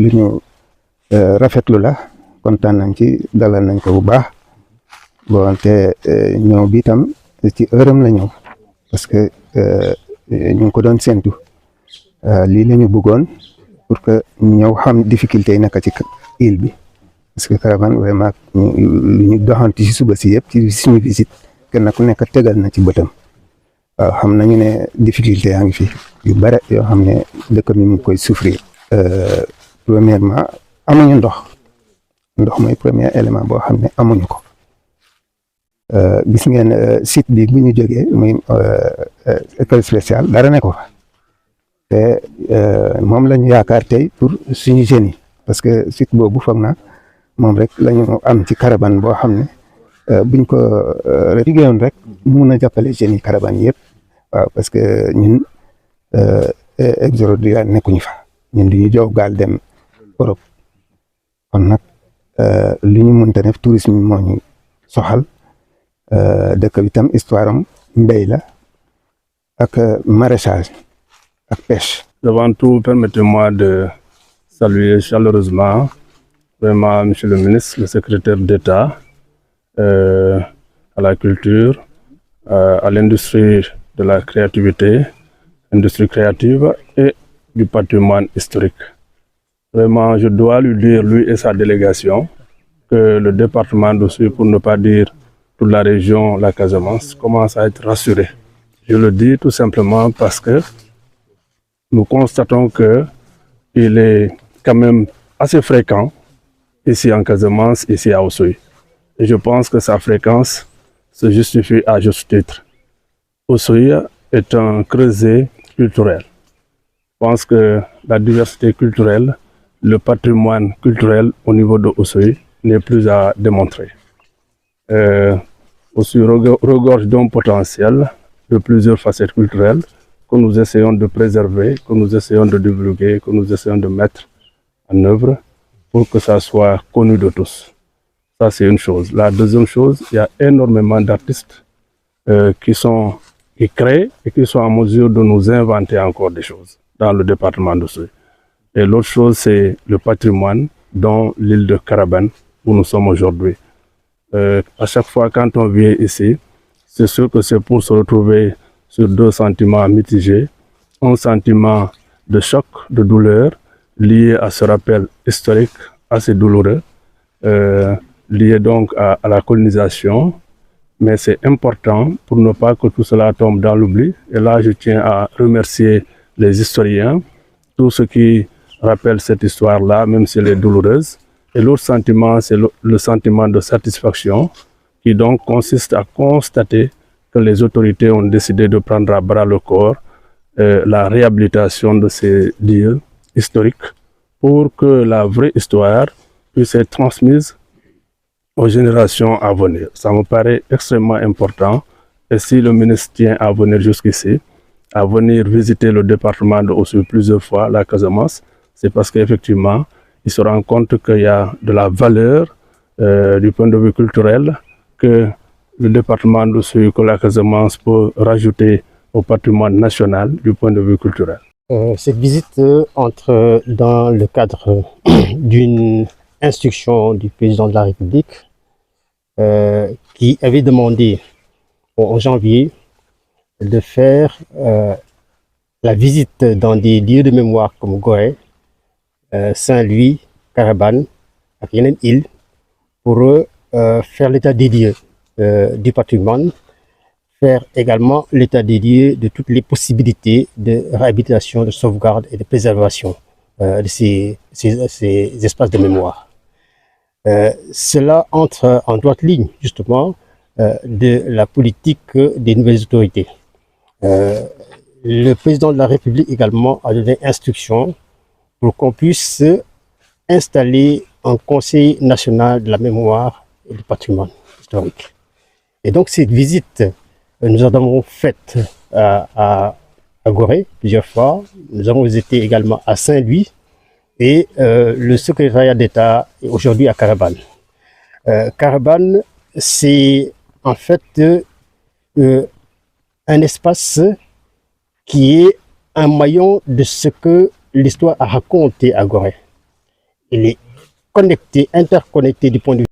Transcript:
lu ñu rafetlu la kontaan nañ ci dalal nañ ko bu baax bon te ñëw bi tam ci heuram la ñëw parce que ñu ngi ko doon séntu lii la ñu bëggoon pour que ñëw xam difficulté yi nekk ci île bi parce que caravane vraiment lu ñu doxantu ci suba si yëpp ci suñu visite kenn ku nekk tegal na ci bëtam waaw xam nañu ne difficulté yaa ngi fi yu bare yoo xam ne dëkk mi mu koy souffrir premièrement amuñu ndox mooy premier élément boo xam ne amuñu ko gis ngeen site bi bu ñu jógee muy école spéciale dara ne ko fa te moom la ñu yaakaar tey pour suñu jeunes yi parce que site boobu foog na moom rek la ñu am ci caravane boo xam ne buñ ko liggéeyoon rek mun a jàppale jeunes yi caravane yëpp waaw parce que ñun Exode nekkuñu fa ñun du ñu jow gaal dem Europe kon nag li ñu mënta def tourisme moo ñu soxal dëkk bi tam histoire am mbéy la ak maraîchage ak pêche. Avant tout, permettez-moi de saluer chaleureusement vraiment Monsieur le ministre, le secrétaire d'État à la culture, à l'industrie de la créativité, industrie créative et du patrimoine historique. Vraiment, je dois lui dire, lui et sa délégation, que le département d'Oussouye, pour ne pas dire toute la région, la Casamance, commence à être rassuré. Je le dis tout simplement parce que nous constatons qu'il est quand même assez fréquent ici en Casamance, ici à Oussouye. Et je pense que sa fréquence se justifie à juste titre. Oussouye est un creuset culturel. Je pense que la diversité culturelle, le patrimoine culturel au niveau de Oussouye n'est plus à démontrer. Oussouye regorge d'un potentiel de plusieurs facettes culturelles que nous essayons de préserver, que nous essayons de divulguer, que nous essayons de mettre en œuvre pour que ça soit connu de tous. Ça, c'est une chose. La deuxième chose, il y a énormément d'artistes qui créent et qui sont en mesure de nous inventer encore des choses dans le département d'Oussouye. Et l'autre chose, c'est le patrimoine dont l'île de Carabane, où nous sommes aujourd'hui. À chaque fois, quand on vient ici, c'est sûr que c'est pour se retrouver sur deux sentiments mitigés. Un sentiment de choc, de douleur, lié à ce rappel historique assez douloureux, lié donc à la colonisation. Mais c'est important pour ne pas que tout cela tombe dans l'oubli. Et là, je tiens à remercier les historiens, tous ceux qui rappellent cette histoire-là, même si elle est douloureuse. Et l'autre sentiment, c'est le sentiment de satisfaction, qui donc consiste à constater que les autorités ont décidé de prendre à bras le corps la réhabilitation de ces lieux historiques pour que la vraie histoire puisse être transmise aux générations à venir. Ça me paraît extrêmement important. Et si le ministre tient à venir jusqu'ici, à venir visiter le département de Oussouye plusieurs fois, la Casamance, c'est parce qu'effectivement, il se rend compte qu'il y a de la valeur du point de vue culturel que le département d'Oussouye, que la Casamance peut rajouter au patrimoine national du point de vue culturel. Cette visite entre dans le cadre d'une instruction du président de la République qui avait demandé en janvier de faire la visite dans des lieux de mémoire comme Gorée, Saint-Louis, Carabane, ak yeneen île pour faire l'état des lieux du patrimoine, faire également l'état des lieux de toutes les possibilités de réhabilitation, de sauvegarde et de préservation de ces espaces de mémoire. Cela entre en droite ligne, justement, de la politique des nouvelles autorités. Le président de la République également a donné instruction pour qu'on puisse installer un conseil national de la mémoire et du patrimoine historique. Et donc cette visite, nous en avons faite à Gorée plusieurs fois. Nous avons été également à Saint-Louis et le secrétariat d'État est aujourd'hui à Carabane. Carabane, c'est en fait un espace qui est un maillon de ce que l'histoire a raconté à Gorée. il est connecté, interconnecté du point de vue